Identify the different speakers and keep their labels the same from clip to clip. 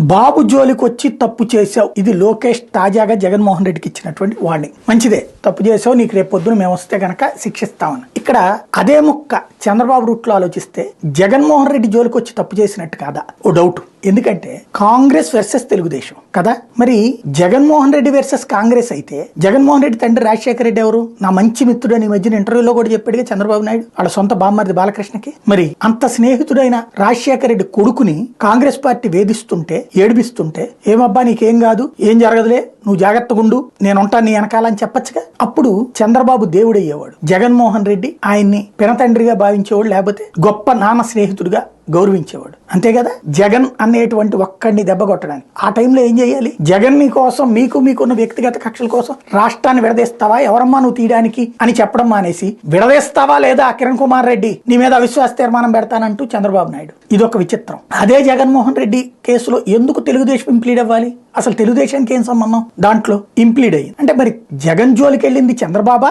Speaker 1: బాబు జోలికి వచ్చి తప్పు చేసావు, ఇది లోకేష్ తాజాగా జగన్మోహన్ రెడ్డికి ఇచ్చినటువంటి వార్నింగ్. మంచిదే, తప్పు చేసావు, నీకు రేపు పొద్దున మేము వస్తే గనక శిక్షిస్తామని. ఇక్కడ అదే ముక్క చంద్రబాబు రూట్లో ఆలోచిస్తే జగన్మోహన్ రెడ్డి జోలికి వచ్చి తప్పు చేసినట్టు కాదా ఓ డౌట్. ఎందుకంటే కాంగ్రెస్ వర్సెస్ తెలుగుదేశం కదా, మరి జగన్మోహన్ రెడ్డి వర్సెస్ కాంగ్రెస్ అయితే జగన్మోహన్ రెడ్డి తండ్రి రాజశేఖర రెడ్డి ఎవరు, నా మంచి మిత్రుడు అని మధ్యన ఇంటర్వ్యూలో కూడా చెప్పాడుగా చంద్రబాబు నాయుడు వాళ్ళ సొంత బామ్మర్ది బాలకృష్ణకి. మరి అంత స్నేహితుడైన రాజశేఖర రెడ్డి కొడుకుని కాంగ్రెస్ పార్టీ వేధిస్తుంటే ఏడిపిస్తుంటే, ఏమబ్బా నీకేం కాదు, ఏం జరగదులే, నువ్వు జాగ్రత్తగా ఉండు, నేను ఉంటాను నీ వెనకాలని చెప్పచ్చుగా. అప్పుడు చంద్రబాబు దేవుడయ్యేవాడు, జగన్మోహన్ రెడ్డి ఆయన్ని పినతండ్రిగా భావించేవాడు, లేకపోతే గొప్ప నాన్న స్నేహితుడిగా గౌరవించేవాడు. అంతే కదా, జగన్ అనేటువంటి ఒక్కడిని దెబ్బ కొట్టడానికి. ఆ టైంలో ఏం చేయాలి, జగన్ నీ కోసం మీకున్న వ్యక్తిగత కక్షల కోసం రాష్ట్రాన్ని విడదీస్తావా, ఎవరమ్మా నువ్వు తీయడానికి అని చెప్పడం మానేసి, విడదీస్తావా లేదా కిరణ్ కుమార్ రెడ్డి నీ మీద అవిశ్వాస తీర్మానం పెడతానంటూ చంద్రబాబు నాయుడు. ఇదొక విచిత్రం. అదే జగన్మోహన్ రెడ్డి కేసులో ఎందుకు తెలుగుదేశం ఇంప్లీడ్ అవ్వాలి, అసలు తెలుగుదేశానికి ఏం సంబంధం దాంట్లో ఇంప్లీడ్ అయ్యింది అంటే. మరి జగన్ జోలికి వెళ్ళింది చంద్రబాబు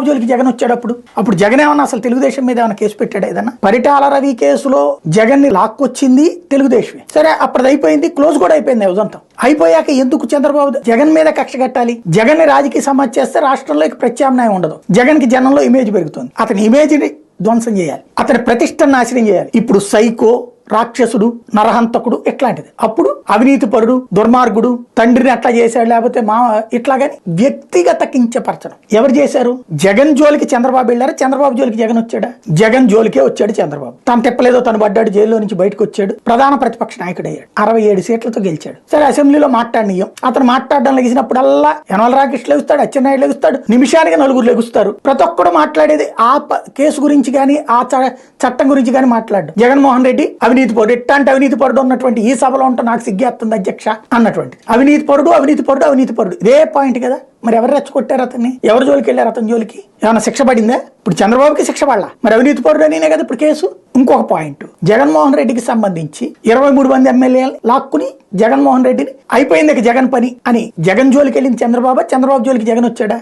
Speaker 1: జోలికి జగన్ వచ్చాడు. అప్పుడు జగన్ ఏమన్నా అసలు తెలుగుదేశం మీద ఏమైనా కేసు పెట్టాడు ఏదన్నా? పరిటాల రవి కేసులో జగన్ ని లాక్కొచ్చింది తెలుగుదేశమే. సరే, అప్పుడు అయిపోయింది, క్లోజ్ కూడా అయిపోయింది ఉదంతం. అయిపోయాక ఎందుకు చంద్రబాబు జగన్ మీద కక్ష కట్టాలి? జగన్ ని రాజకీయ సమాజ్ చేస్తే రాష్ట్రంలో ప్రత్యామ్నాయం ఉండదు, జగన్ కి జనంలో ఇమేజ్ పెరుగుతుంది, అతని ఇమేజ్ ని ధ్వంసం చేయాలి, అతని ప్రతిష్టను నాశనం చేయాలి. ఇప్పుడు సైకో, రాక్షసుడు, నరహంతకుడు ఇట్లాంటిది. అప్పుడు అవినీతి పరుడు, దుర్మార్గుడు, తండ్రిని అట్లా చేశాడు, లేకపోతే మా ఇట్లాగని వ్యక్తిగత కించపరచడం ఎవరు చేశారు? జగన్ జోలికి చంద్రబాబు వెళ్ళారు, చంద్రబాబు జోలికి జగన్ వచ్చాడా? జగన్ జోలికే వచ్చాడు చంద్రబాబు. తను తిప్పలేదో తను పడ్డాడు, జైల్లో నుంచి బయటకు వచ్చాడు, ప్రధాన ప్రతిపక్ష నాయకుడు అయ్యాడు, 67 సీట్లతో గెలిచాడు. సరే, అసెంబ్లీలో మాట్లాడనీయం, అతను మాట్లాడడం లెగిసినప్పుడల్లా యనమల రాకేష్ లెగుస్తాడు, అచ్చెన్నాయుడు లెగుస్తాడు, నిమిషానికి 4 లెగుస్తారు. ప్రతి ఒక్కడు మాట్లాడేది ఆ కేసు గురించి కానీ ఆ చట్టం గురించి కానీ మాట్లాడు. జగన్మోహన్ రెడ్డి అవినీతి పరుడు, ఎట్లాంటి అవినీతి పరుడు ఉన్నటువంటి ఈ సభలో ఉంటే నాకు సిగ్గేస్తుంది అధ్యక్ష అన్నటువంటి అవినీతి పరుడు ఇదే పాయింట్ కదా. మరి ఎవరు రెచ్చగొట్టారు అతన్ని? ఎవరు జోలికి వెళ్ళారు? అతని జోలికి ఏమైనా శిక్ష పడిందా? ఇప్పుడు చంద్రబాబుకి శిక్ష పడలా, మరి అవినీతి పరుడు అనే కదా ఇప్పుడు కేసు. ఇంకొక పాయింట్, జగన్మోహన్ రెడ్డికి సంబంధించి 23 మంది ఎమ్మెల్యేలు లాక్కుని జగన్మోహన్ రెడ్డిని అయిపోయింది జగన్ పని అని జగన్ జోలికి వెళ్ళింది చంద్రబాబు జోలికి జగన్ వచ్చాడా?